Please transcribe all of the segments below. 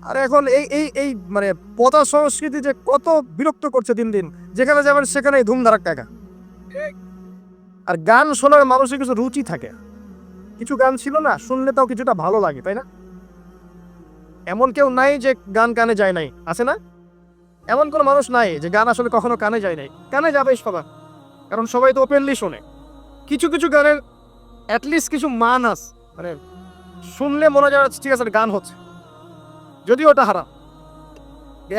আর এখন এই এই এই মানে পদা সংস্কৃতি যে কত বিরক্ত করছে দিন দিন, যেখানে যাবেন সেখানেই ধুমধারাক টাকা। আর গান শোনার মানুষের কিছু রুচি থাকে, কিছু গান ছিল না শুনলে তাও কিছুটা ভালো লাগে, তাই না? এমন কেউ নাই যে গান কানে যায় নাই, আছে না? এমন কোনো মানুষ নাই যে গান আসলে কখনো কানে যায় নাই, কানে যাবে সবার, কারণ সবাই তো ওপেনলি শোনে। কিছু কিছু গানের অ্যাটলিস্ট কিছু মান আছে, মানে শুনলে মনে হয় ঠিক আছে গান হচ্ছে, যদিও ওটা হারাম।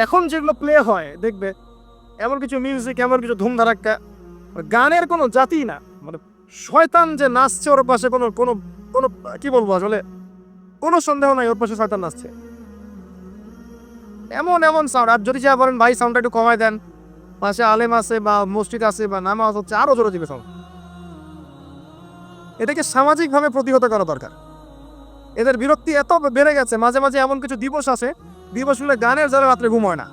এখন যেগুলো প্লে হয় দেখবে এমন কিছু মিউজিক, এমন কিছু ধুমধারাক্কা, গানের কোনো জাতি না, মানে শয়তান যে নাচছে ওর পাশে কোনো কোনো কোনো কি বলবো আসলে, কোনো সন্দেহ নাই ওর পাশে শয়তান নাচছে। এমন এমন সাউন্ড, আর যদি যা বলেন ভাই সাউন্ডটা একটু কমায় দেন, পাশে আলেম আছে বা মসজিদ আছে বা নামাজ হচ্ছে, আরো জোরে দিবে সাউন্ড। এটাকে সামাজিকভাবে প্রতিহত করা দরকার। এদের বিরক্তি এত বেড়ে গেছে, মাঝে মাঝে এমন কিছু দিবস আছে, দিবসগুলো গানের জ্বালা রাত্রে ঘুম হয় না।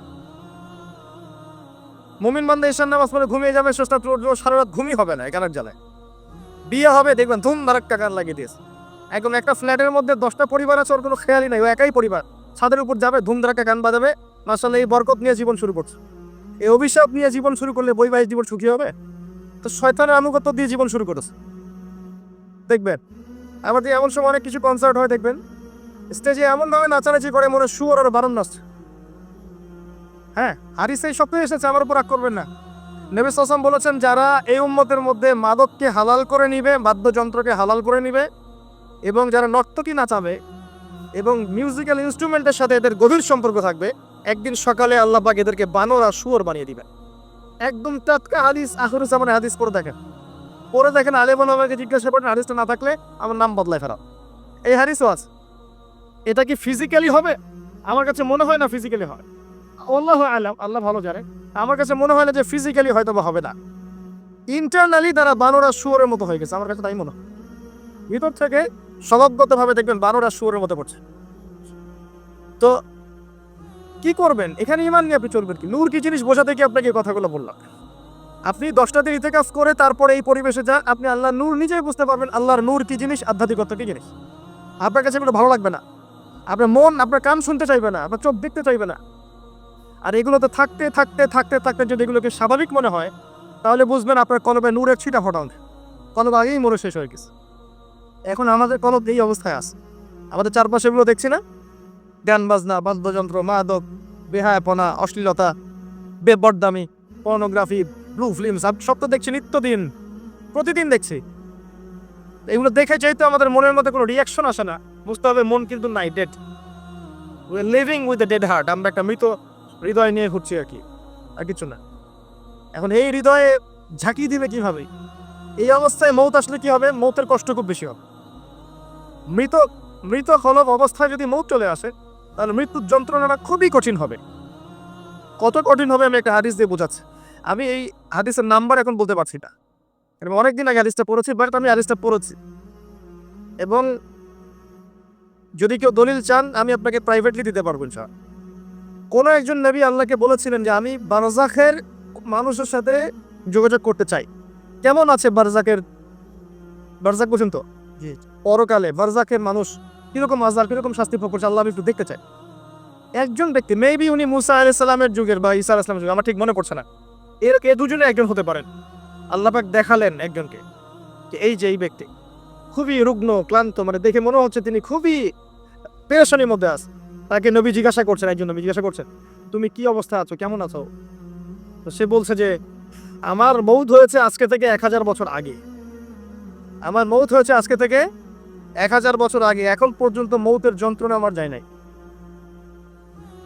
মুমিন বান্দা ঈশান নামাজ পড়ে ঘুমিয়ে যাবে, স্রষ্টা সারা রাত ঘুমই হবে না গানের জ্বালায়। বিয়ে হবে দেখবেন ধুম ধারাক্কা গান লাগিয়ে দিয়েছে। একদম একটা ফ্ল্যাটের মধ্যে 10টা পরিবার আছে, ওর কোনো খেয়ালই নাই, ও একাই পরিবার, ছাদের উপর যাবে ধুম ধারাক্কা গান বাজাবে, মাশাআল্লাহ এই বরকত নিয়ে জীবন শুরু করছে। এই অভিশাপ নিয়ে জীবন শুরু করলে বৈবাহিক জীবন সুখী হবে? তো শয়তানের আনুগত্য দিয়ে জীবন শুরু করেছে দেখবেন। আবার এমন সময় অনেক কিছু কনসার্ট হয় দেখবেন, স্টেজে এমনভাবে নাচানাচি করে মনে সুর আর বারণ নাচছে। হ্যাঁ, হাদিসে এই শব্দ এসেছে, আমার উপর রাগ করবেন না। নবী সাল্লাল্লাহু আলাইহি ওয়াসাল্লাম বলেছেন, যারা এই উম্মতের মধ্যে মাদককে হালাল করে নিবে, বাদ্যযন্ত্রকে হালাল করে নিবে, এবং যারা নর্তকী নাচাবে এবং মিউজিক্যাল ইনস্ট্রুমেন্টের সাথে এদের গভীর সম্পর্ক থাকবে, একদিন সকালে আল্লাহ পাক এদেরকে বানর আর শুয়োর বানিয়ে দিবেন। একদম টাটকা হাদিস, আখিরুজ জামানের হাদিস। পড়ে দেখেন আলেমন আমাকে জিজ্ঞাসা করেন হাদিসটা না থাকলে আমার নাম বদলায় ফেরা। এই হাদিসও আছে। এটা কি ফিজিক্যালি হবে? আমার কাছে মনে হয় না ফিজিক্যালি হয়, আল্লাহু আলাম, আল্লাহ ভালো জানে। আমার কাছে মনে হয় না যে ফিজিক্যালি হয়তো বা হবে না, ইন্টারনালি তারা বানর আর শুয়োরের মতো হয়ে গেছে, আমার কাছে তাই মনে হয়। ভিতর থেকে স্বভাবগতভাবে দেখবেন বানর আর শুয়োরের মতো করছে। তো কি করবেন? এখানে ইমান নিয়ে আপনি চলবেন কি? নূর কি জিনিস বোঝাতে কি আপনাকে এই কথাগুলো বললাম। আপনি 10টা দিন ইতিকাফ করে তারপরে এই পরিবেশে যান, আপনি আল্লাহর নূর নিজেই বুঝতে পারবেন আল্লাহর নূর কি জিনিস, আধ্যাত্মিকতা কি জিনিস। আপনার কাছে এগুলো ভালো লাগবে না, আপনার মন, আপনার কান শুনতে চাইবে না, আপনার চোখ দেখতে চাইবে না। আর এগুলোতে থাকতে থাকতে থাকতে থাকতে যদি এগুলোকে স্বাভাবিক মনে হয়, তাহলে বুঝবেন আপনার কলবে নূরের ছিটা ফোটাও নেই, কলব আগেই মরে শেষ হয়ে গেছে। এখন আমাদের কলব এই অবস্থায় আছে। আমাদের চারপাশে এগুলো দেখছি না, গান বাজনা, বাদ্যযন্ত্র, মাদক, বেহায়াপনা, অশ্লীলতা, বেপরদামি, পর্নোগ্রাফি, ব্লু ফিল্ম, সব তো দেখছি নিত্যদিন, প্রতিদিন দেখছি। এগুলো দেখে যেহেতু আমাদের মনের মধ্যে কোনো রিয়াকশন আসে না, বুঝতে হবে মন কিন্তু নাই, dead. We are living with a dead heart. আমরা একটা মৃত হৃদয় নিয়ে ঘুরছি আর কি, আর কিছু না। এখন এই হৃদয়ে ঝাঁকি দিবে কিভাবে? এই অবস্থায় মৌত আসলে কি হবে? মৌতের কষ্ট খুব বেশি হবে। মৃত মৃত কলব অবস্থায় যদি মৌত চলে আসে, তাহলে মৃত্যুর যন্ত্রণাটা খুবই কঠিন হবে। কত কঠিন হবে আমি একটা হাদিস দিয়ে বোঝাচ্ছি। আমি এই হাদিসের নাম্বার এখন বলতে পারছি না, এবং অনেকদিন আগে হাদিসটা পড়েছি, বাট আমি হাদিসটা পড়েছি। এবং যদি কেউ দলিল চান আমি আপনাকে প্রাইভেটলি দিতে পারবো ইনশাআল্লাহ। কোনো একজন নবী আল্লাহকে বলেছিলেন যে আমি বারজাখের মানুষের সাথে যোগাযোগ করতে চাই। কেমন আছে বারজাখের, বারজাখ বুঝুন তো, পরকালে বারজাখের মানুষ কিরকম আযাব, কিরকম শাস্তি ভোগ করছে, আল্লাহ আমি একটু দেখতে চাই। একজন ব্যক্তি, মেবি উনি মুসা আলাইহিস সালামের যুগের বা ঈসা আলাইহিস সালামের যুগের, আমার ঠিক মনে পড়ছে না, এর দুজনে একজন হতে পারেন। আল্লাহ পাক দেখালেন একজনকে যে এই যে এই ব্যক্তি খুবই রুগ্ন, ক্লান্ত, মানে দেখে মনে হচ্ছে তিনি খুবই পেরেশানির মধ্যে আছে। তাকে নবী জিজ্ঞাসা করছেন, একজন নবী জিজ্ঞাসা করছেন, তুমি কি অবস্থা আছো, কেমন আছো? তো সে বলছে যে আমার মৌত হয়েছে আজকে থেকে 1000 বছর আগে। আমার মৌত হয়েছে আজকে থেকে 1000 বছর আগে, এখন পর্যন্ত মৌতের যন্ত্রণা আমার যায় নাই।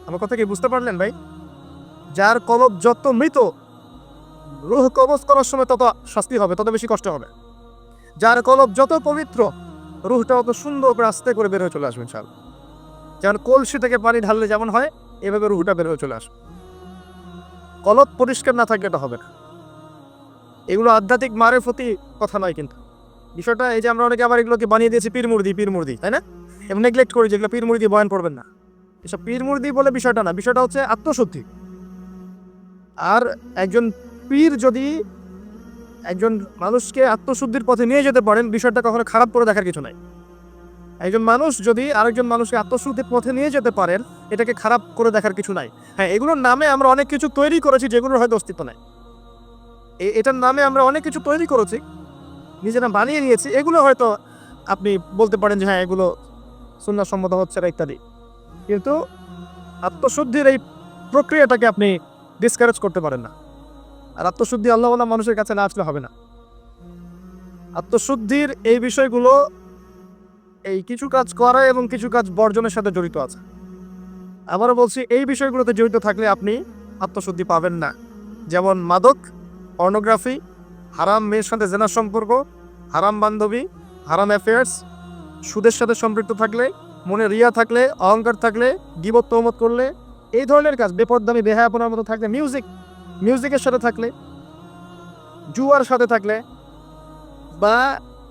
আমার কথা কি বুঝতে পারলেন ভাই? যার কলব যত মৃত, রূহ কবজ করার সময় তত শাস্তি হবে, তত বেশি কষ্ট হবে। যার কলব যত পবিত্র, রূহটা অত সুন্দর করে আস্তে করে বের হয়ে চলে আসবে ইনশাআল্লাহ। যেমন কলসি থেকে পানি ঢাললে যেমন হয়, এভাবে রূহটা বের হয়ে চলে আসবে। কলব পরিষ্কার না থাকলে এটা হবে না। এগুলো আধ্যাত্মিক মারেফতি কথা নয় কিন্তু বিষয়টা। এই যে আমরা অনেকে আবার এগুলোকে বানিয়ে দিয়েছি পীর মুর্দি, তাই না? এবং নেগলেক্ট করি যেগুলো পীর মুর্দি, বয়ান পড়বেন না, এসব পীর মুর্দি বলে বিষয়টা না। বিষয়টা হচ্ছে আত্মশুদ্ধি। আর একজন পীর যদি একজন মানুষকে আত্মশুদ্ধির পথে নিয়ে যেতে পারেন, বিষয়টা কখনো খারাপ করে দেখার কিছু নাই। একজন মানুষ যদি আরেকজন মানুষকে আত্মশুদ্ধির পথে নিয়ে যেতে পারেন, এটাকে খারাপ করে দেখার কিছু নাই। হ্যাঁ, এগুলোর নামে আমরা অনেক কিছু তৈরি করেছি যেগুলোর হয়তো অস্তিত্ব নাই। এটার নামে আমরা অনেক কিছু তৈরি করেছি, নিজেরা বানিয়ে নিয়েছি, এগুলো হয়তো আপনি বলতে পারেন যে হ্যাঁ এগুলো সুন্নাহ সম্মত হচ্ছে না ইত্যাদি, কিন্তু আত্মশুদ্ধির এই প্রক্রিয়াটাকে আপনি ডিসকারেজ করতে পারেন না। আর আত্মশুদ্ধি আল্লাহওয়ালা মানুষের কাছে না আসলে হবে না। আত্মশুদ্ধির এই বিষয়গুলো এই কিছু কাজ করা এবং কিছু কাজ বর্জনের সাথে জড়িত আছে। আবারও বলছি, এই বিষয়গুলোতে জড়িত থাকলে আপনি আত্মশুদ্ধি পাবেন না। যেমন মাদক, পর্নোগ্রাফি, হারাম মেয়ের সাথে জেনার সম্পর্ক, হারাম বান্ধবী, হারাম অ্যাফেয়ার্স, সুদের সাথে সম্পৃক্ত থাকলে, মনে রিয়া থাকলে, অহংকার থাকলে, গীবত তহমত করলে, এই ধরনের কাজ, বেপরদামি বেহায়াপনার মতো থাকলে, মিউজিকের সাথে থাকলে, জুয়ার সাথে থাকলে, বা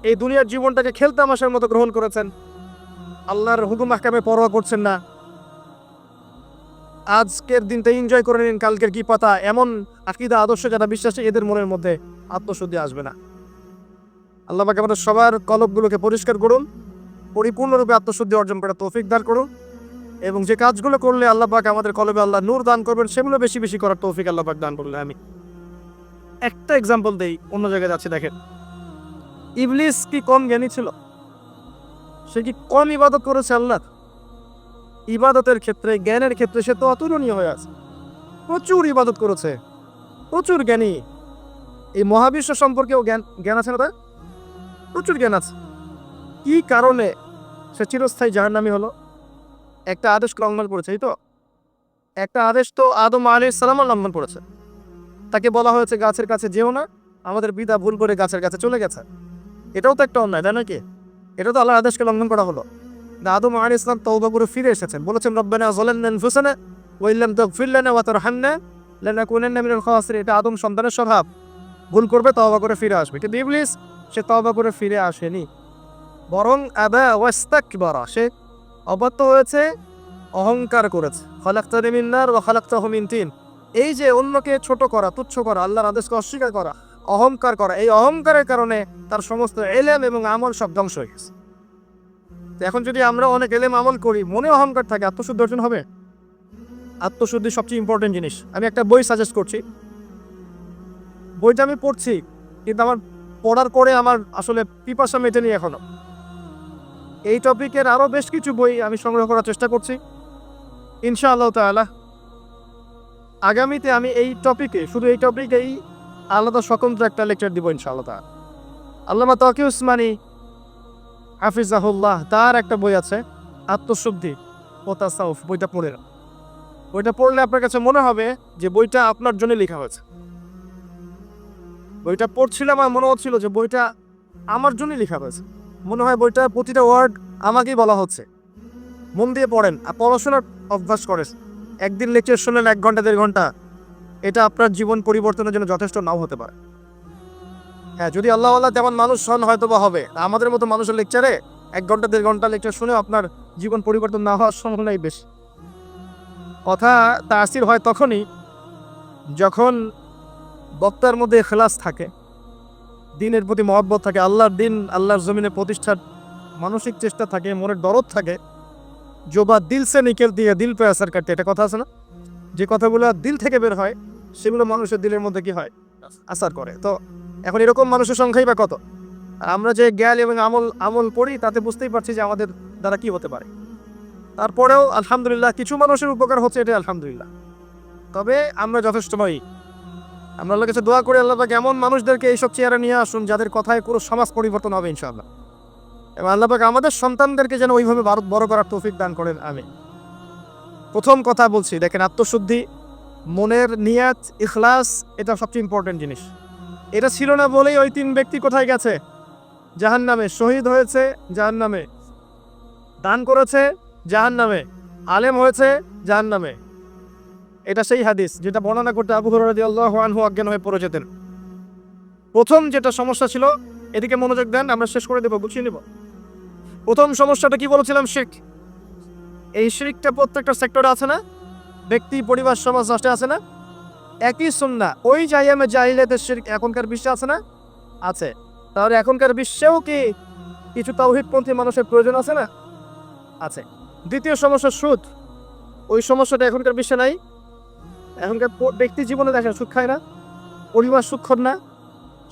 এই দুনিয়ার জীবনটাকে খেলতামাশার মতো গ্রহণ করেছেন, আল্লাহর হুকুম আহকামে পরোয়া করছেন না, আজকের দিনটা এনজয় করে নিন, কালকের কি পাতা, এমন আকীদা আদর্শ যারা বিশ্বাসী, এদের মনের মধ্যে আত্মশুদ্ধি আসবে না। আল্লাহ পাক আমাদের সবার কলবগুলোকে পরিষ্কার করুন, পরিপূর্ণরূপে আত্মশুদ্ধি অর্জন করার তৌফিক দান করুন, এবং যে কাজগুলো করলে আল্লাহ পাক আমাদের কলবে আল্লাহ নূর দান করবেন সেগুলো বেশি বেশি করার তৌফিক আল্লাহ পাক দান করলে। আমি একটা এক্সাম্পল দেই, অন্য জায়গায় যাচ্ছি। দেখেন, ইবলিস কি কম জ্ঞানী ছিল? সে কি কম ইবাদত করেছে আল্লাহ? ইবাদতের ক্ষেত্রে, জ্ঞানের ক্ষেত্রে সে তো অতুলনীয় হয়ে আছে, প্রচুর ইবাদত করেছে, প্রচুর জ্ঞানী। এই মহাবিশ্ব সম্পর্কেও জ্ঞান আছে না তার? প্রচুর জ্ঞান আছে। কি কারণে সে চিরস্থায়ী জাহান্নামী হলো? একটা আদেশ লঙ্ঘন করেছে। এই তো একটা আদেশ তো আদম আলাইহিস সালাম লঙ্ঘন করেছে। তাকে বলা হয়েছে গাছের কাছে যেও না, আমাদের পিতা ভুল করে গাছের কাছে চলে গেছে। এটাও তো একটা অন্যায়, তাই নাকি? এটা তো আল্লাহর আদেশকে লঙ্ঘন করা হলো। আদম আলাইহিস সালাম তওবা করে ফিরে এসেছেন, বলেছেন রব্বানা যালামনা আনফুসানা ওয়া ইল্লাম তাগফির লানা ওয়া তারহামনা লানাকুনান্না মিনাল খাসিরিন। এটা আদম সন্তানের স্বভাব, ভুল করবে তওবা করে ফিরে আসবে। কিন্তু ইবলিস সে তওবা করে ফিরে আসেনি, বরং আবা ওয়াস্তাকবারা, সে অবাধ্য হয়েছে, অহংকার করেছে। খালাকতানি মিন নার ওয়া খালাকতাহু মিন তিন। এই যে অন্যকে ছোট করা, তুচ্ছ করা, আল্লাহর আদেশকে অস্বীকার করা, অহংকার করা, এই অহংকারের কারণে তার সমস্ত ইলম এবং আমল সব ধ্বংস হয়ে গেছে। এখন যদি আমরা অনেক ইলম আমল করি, মনে অহংকার থাকে, আত্মশুদ্ধি অর্জন হবে? আত্মশুদ্ধি সবচেয়ে ইম্পর্টেন্ট জিনিস। আমি একটা বই সাজেস্ট করছি, বইটা আমি পড়ছি, কিন্তু আমার পড়ার পরে আমার আসলে পিপাসা মেটেনি এখনো। এই টপিকের আরও বেশ কিছু বই আমি সংগ্রহ করার চেষ্টা করছি, ইনশাআল্লাহ তাআলা। আগামীতে আমি এই টপিকে, শুধু এই টপিকেই আলাদা স্বতন্ত্র একটা লেকচার দিব ইনশাআল্লাহ তাআলা। আল্লামা তাকি উসমানী হাফিজাহুল্লাহ, তার একটা বই আছে আত্মশুদ্ধি ও তাসাউফ। বইটা পড়ে, বইটা পড়লে আপনার কাছে মনে হবে যে বইটা আপনার জন্য লেখা হয়েছে। বইটা পড়ছিলাম আর মনে হচ্ছিল যে বইটা আমার জন্যই লেখা হয়েছে। মনে হয় বইটা প্রতিটা ওয়ার্ড আমাকেই বলা হচ্ছে। মন দিয়ে পড়েন আর পড়াশোনার অভ্যাস করেন। একদিন লেকচার শুনলেন 1 ঘন্টা 1.5 ঘন্টা, এটা আপনার জীবন পরিবর্তনের জন্য যথেষ্ট নাও হতে পারে। হ্যাঁ, যদি আল্লাহওয়ালা তেমন মানুষ হন হয়তো বা হবে। আমাদের মতো মানুষের লেকচারে 1 ঘন্টা 1.5 ঘন্টা লেকচার শুনে আপনার জীবন পরিবর্তন না হওয়ার সম্ভাবনাই বেশি। কথা তাসির হয় তখনই যখন বক্তার মধ্যে ইখলাস থাকে, দিনের প্রতি মহব্বত থাকে, আল্লাহর দিন, আল্লাহর জমিনে প্রতিষ্ঠার মানসিক চেষ্টা থাকে, মনের দরদ থাকে। জোবা দিল সে নিকেল দিয়ে দিল পে আসার কাটতে, এটা কথা আছে না? যে কথাগুলো দিল থেকে বের হয় সেগুলো মানুষের দিলের মধ্যে কি হয়? আসার করে। তো এখন এরকম মানুষের সংখ্যাই বা কত? আর আমরা যে জ্ঞান এবং আমল পড়ি তাতে বুঝতেই পারছি যে আমাদের দ্বারা কি হতে পারে। তারপরেও আলহামদুলিল্লাহ কিছু মানুষের উপকার হচ্ছে, এটা আলহামদুলিল্লাহ। তবে আমরা যথেষ্ট নই। আমরা আল্লাহর কাছে দোয়া করি আল্লাহ পাক এমন মানুষদেরকে এইসব চেয়ারে নিয়ে আসুন যাদের কথায় পুরো সমাজ পরিবর্তন হবে ইনশাআল্লাহ। এবং আল্লাহ পাক আমাদের সন্তানদেরকে যেন ওইভাবে বড় করার তৌফিক দান করেন, আমিন। প্রথম কথা বলছি, দেখেন, আত্মশুদ্ধি, মনের নিয়াত, ইখলাস, এটা সবচেয়ে ইম্পর্টেন্ট জিনিস। এটা ছিল না বলেই ওই 3 ব্যক্তি কোথায় গেছে? জাহান্নামে। শহীদ হয়েছে জাহান্নামে, দান করেছে জাহান্নামে, আলেম হয়েছে জাহান্নামে। এটা সেই হাদিস যেটা বর্ণনা করতে আবু হুরায়রা রাদিয়াল্লাহু আনহু অজ্ঞান হয়ে পড়ে যেতেন। প্রথম যেটা সমস্যা ছিল, এদিকে মনোযোগ দেন, আমরা শেষ করে দেব, গুছিয়ে নেব। প্রথম সমস্যাটা কি বলেছিলাম? শিরক। এই শিরকটা প্রত্যেকটা সেক্টরে আছে না? ব্যক্তি, পরিবার, সমাজ, রাষ্ট্রে আছে না? একই সুন্নাহ, ওই জাইয়ামে জাহিলিয়াতের শিরক এখনকার বিশ্বে আছে না? আছে। তাহলে এখনকার বিশ্বেও কি কিছু তাওহীদপন্থী মানুষের প্রয়োজন আছে না? আছে। দ্বিতীয় সমস্যা সুদ। ওই সমস্যাটা এখনকার বিশ্বে নাই। এখনকার ব্যক্তি জীবনে দেখেন সুদ খায় না, পরিবার সুদখোর না,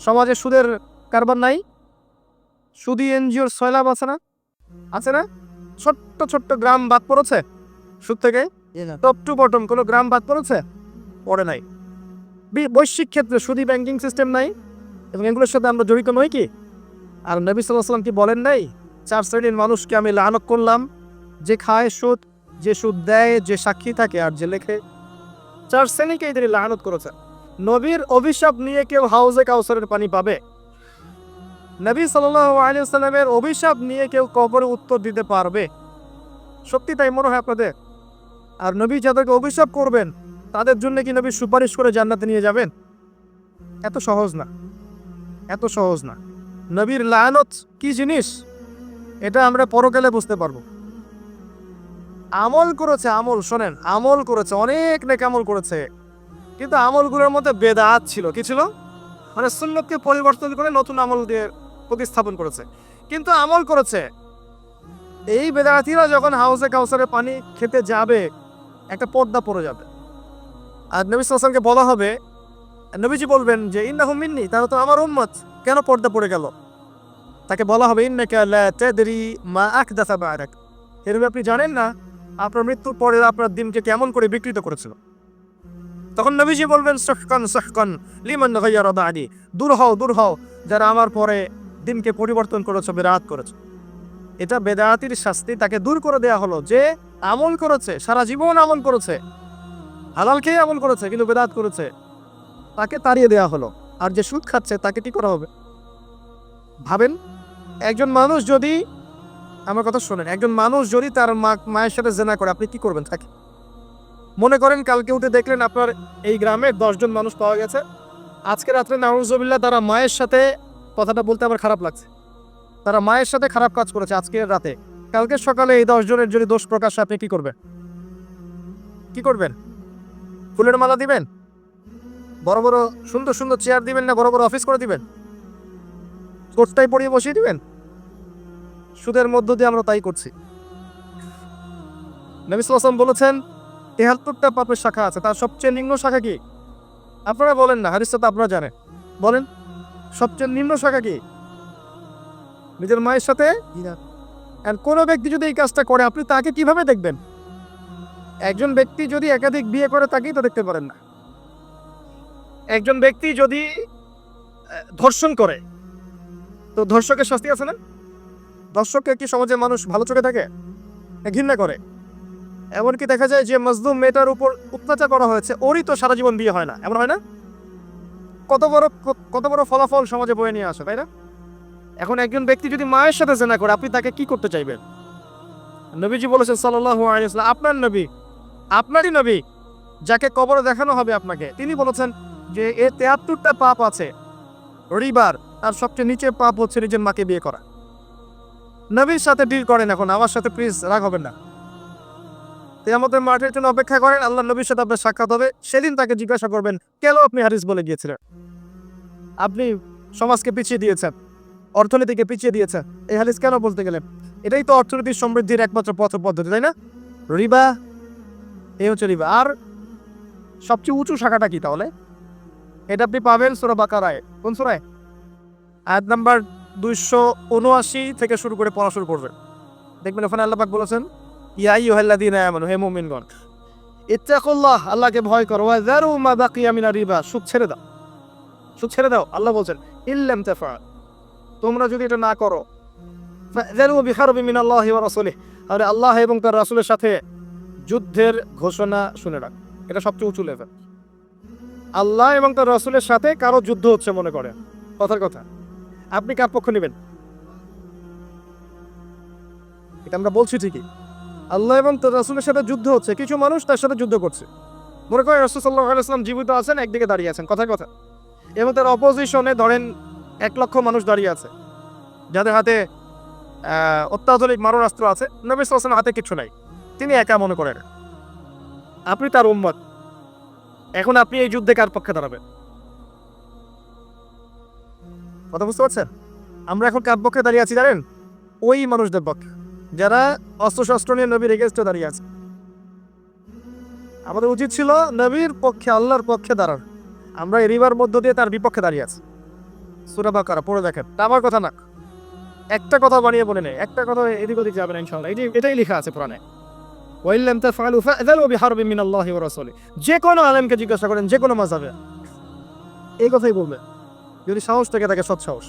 সমাজে সুদের কারবার নাই, সুদী এনজিওর সয়লাব আছে না, আছে না? ছোট্ট ছোট্ট গ্রাম বাদ পড়েছে সুদ থেকে, টপ টু বটম কোনো গ্রাম বাদ পড়েছে? পড়ে নাই। বৈশ্বিক ক্ষেত্রে সুদী ব্যাংকিং সিস্টেম নাই, এবং এগুলোর সাথে আমরা জড়িত নই কি? আর নবী সাল্লাল্লাহু আলাইহি ওয়াসাল্লাম কি বলেন নাই, 4 শ্রেণীর মানুষকে আমি লানত করলাম, যে খায় সুদ, যে সুদ দেয়, যে সাক্ষী থাকে, আর যে লেখে। 4 শ্রেণীকেই তিনি লানত করেছে। নবীর অভিশাপ নিয়ে কেউ হাউজে কাউসারের পানি পাবে? নবী সাল্লাল্লাহু আলাইহি ওয়াসাল্লামের অভিশাপ নিয়ে কেউ কবরে উত্তর দিতে পারবে? সত্যি তাই মনে হয় আপনাদের? আর নবী যাদেরকে অভিশাপ করবেন তাদের জন্য কি নবী সুপারিশ করে জান্নাতে নিয়ে যাবেন? এত সহজ না, এত সহজ না। নবীর লানত কি জিনিস এটা আমরা পরকালে বুঝতে পারবো। আমল করেছে, আমল শোনেন, আমল করেছে, অনেক নেক আমল করেছে, কিন্তু আমলগুলোর মধ্যে বেদাত ছিল। কি ছিল? মানে সুন্নতকে পরিবর্তন করে নতুন আমল দিয়ে প্রতিস্থাপন করেছে, কিন্তু আমল করেছে। এই বেদাতিরা যখন হাউজে কাউসারে পানি খেতে যাবে, একটা পর্দা পড়ে যাবে, আর নবী সাল্লাল্লাহু আলাইহি ওয়াসাল্লামকে বলা হবে, নবীজি বলবেন যে ইন্নাহুম মিন্নি, তারা তো আমার উম্মত, কেন পর্দা পড়ে গেল? তাকে বলা হবে ইন্নাকা লা তাদরি মা আহদাসা বা'দাক, এরূপে আপনি জানেন না আপনার মৃত্যুর পরে আপনার দিনকে কেমন করে বিকৃত করেছিল। তখন নবীজি বলবেন সাহকান সাহকান লিমান গায়্যারা বা'দি, দূর হও, দূর হও, যারা আমার পরে দিনকে পরিবর্তন করেছে, বিদআত করেছে। এটা বেদাতির শাস্তি, তাকে দূর করে দেয়া হলো। যে আমল করেছে, সারা জীবন আমল করেছে, হালাল খেয়ে আমল করেছে, কিন্তু বেদাত করেছে, তাকে তাড়িয়ে দেয়া হলো। আর যে সুদ খাচ্ছে তাকে কি করা হবে? ভাবেন, একজন মানুষ যদি, আমার কথা শোনেন, একজন মানুষ যদি তার মায়ের সাথে জেনা করে, আপনি কি করবেন তাকে? মনে করেন কালকে উঠে দেখলেন আপনার এই গ্রামে 10 জন মানুষ পাওয়া গেছে, আজকে রাত্রে নাউজুবিল্লাহ তারা মায়ের সাথে, কথাটা বলতে আমার খারাপ লাগছে, তারা মায়ের সাথে খারাপ কাজ করেছে আজকে রাতে, কালকে সকালে এই 10 জনের যদি দোষ প্রকাশ, আপনি কি করবেন? কি করবেন? ফুলের মালা দিবেন? বড় বড় সুন্দর সুন্দর চেয়ার দিবেন, না বড় বড় অফিস করে দিবেন? কোটটাই পরিয়ে বসিয়ে দিবেন? সুদের মধ্য দিয়ে আমরা তাই করছি। নবী সাল্লাল্লাহু আলাইহি ওয়াসাল্লাম বলেছেন 73টা পাপের শাখা আছে, তার সবচেয়ে নিম্ন শাখা কি? আপনারা বলেন না, হাদিসটা তো আপনারা জানেন, বলেন সবচেয়ে নিম্ন শাখা কি? নিজের মায়ের সাথে। আর কোন ব্যক্তি যদি এই কাজটা করে, আপনি তাকে কিভাবে দেখবেন? একজন ব্যক্তি যদি একাধিক বিয়ে করে, তাকেই তো দেখতে পারেন না। একজন ব্যক্তি যদি ধর্ষণ করে, তো ধর্ষকের শাস্তি আছে না? ধর্ষককে কি সমাজে মানুষ ভালো চোখে থাকে? ঘৃণা করে। এমনকি দেখা যায় যে মজলুম মেয়েটার উপর অত্যাচার করা হয়েছে, ওরই তো সারা জীবন বিয়ে হয় না, এমন হয় না? কত বড় ফলাফল সমাজে বয়ে নিয়ে আসে, তাই না? এখন একজন ব্যক্তি যদি মায়ের সাথে জেনা করে, আপনি তাকে কি করতে চাইবেন? নবীজি বলেছেন সাল্লাল্লাহু আলাইহি ওয়াসাল্লাম, আপনার নবী, আপনারই নবী, যাকে কবরে দেখানো হবে আপনাকে, তিনি বলেছেন যে এ 73টা পাপ আছে রিবার, তার সবচেয়ে নিচের পাপ হচ্ছে নিজের মাকে বিয়ে করা। নবীর সাথে ডিল করেন, এখন আমার সাথে প্লিজ রাগ হবেন না। কিয়ামতের মাঠের জন্য অপেক্ষা করেন, আল্লাহ নবীর সাথে আপনার সাক্ষাৎ হবে, সেদিন তাকে জিজ্ঞাসা করবেন কেন আপনি হাদিস বলে গিয়েছিলেন? আপনি সমাজকে পিছিয়ে দিয়েছেন, অর্থনীতিকে পিছিয়ে দিয়েছেন, এই হাদিস কেন বলতে গেলেন? এটাই তো অর্থনীতির সমৃদ্ধির একমাত্র পথ পদ্ধতি, তাই না? রিবা, এই হচ্ছে রিবা। আর সবচেয়ে উঁচু শাখাটা কি তাহলে? এটা আপনি পাবেন সূরা বাকারায়। কোন সূরায়? আয়াত নাম্বার 279 থেকে শুরু করে পড়া শুরু করবেন, দেখবেন ওখানে আল্লাহ পাক বলেছেন ইয়া আইয়ুহাল্লাযীনা আমানু, হে মুমিনগণ, ইত্তাকুল্লাহ, আল্লাহকে ভয় করো, ওয়া যারু মা বাকিয়া মিনার রিবা, সুদ ছেড়ে দাও, সুদ ছেড়ে দাও। আল্লাহ বলছেন ইল্লাম তাফআল, তোমরা যদি এটা না করো, ফাযারু বিহারবি মিনাল্লাহি ওয়া রাসূলিহি, আর আল্লাহ এবং তার রাসূলের সাথে যুদ্ধের ঘোষণা শুনে রাখ। এটা সবচেয়ে উঁচু লেভেল। আল্লাহ এবং তার রাসূলের সাথে কারো যুদ্ধ হচ্ছে মনে করে, কথার কথা, আপনি কার পক্ষ নেবেন? এটা আমরা বলছি ঠিকই, আল্লাহ এবং তার রাসূলের সাথে যুদ্ধ হচ্ছে, কিছু মানুষ তার সাথে যুদ্ধ করছে। মনে করেন রাসূল সাল্লাল্লাহু আলাইহি ওয়াসাল্লাম জীবিত আছেন, একদিকে দাঁড়িয়ে আছেন, কথার কথা, এবং তার অপোজিশনে ধরেন 1 লক্ষ মানুষ দাঁড়িয়ে আছে, যাদের হাতে অত্যাধুনিক মারণাস্ত্র আছে, নবী সাল্লাল্লাহু আলাইহি ওয়াসাল্লাম হাতে কিছু নাই, তিনি একা মনে করেন, আপনি তার উম্মত। এখন আপনি এই যুদ্ধে কার পক্ষে দাঁড়াবেন? কথা বুঝতে পারছেন? আমরা এখন কার পক্ষে দাঁড়িয়ে আছি জানেন? ওই মানুষদের পক্ষে যারা অস্ত্রশস্ত্র নিয়ে নবীর এগেইনস্টে দাঁড়িয়ে আছে। আমাদের উচিত ছিল নবীর পক্ষে, আল্লাহর পক্ষে দাঁড়ানো। আমরা এরিবার মধ্য দিয়ে তার বিপক্ষে দাঁড়িয়ে আছি। সূরা বাকারা পড়ে দেখেন, তা আমার কথা না, একটা কথা বানিয়ে বলে নেই, একটা কথা এদিক ওদিক যাবে না ইনশাআল্লাহ। এটাই লেখা আছে কোরআনে, ওয়াইল্লাম তাফআলু ফা'যালু বিহারবিন মিনাল্লাহি ওয়া রাসূলিহি। যে কোনো আলেমকে জিজ্ঞাসা করেন, যে কোনো মাযহাবে এই কথাই বলবে, যদি সাহস থেকে থাকে, সৎ সাহস।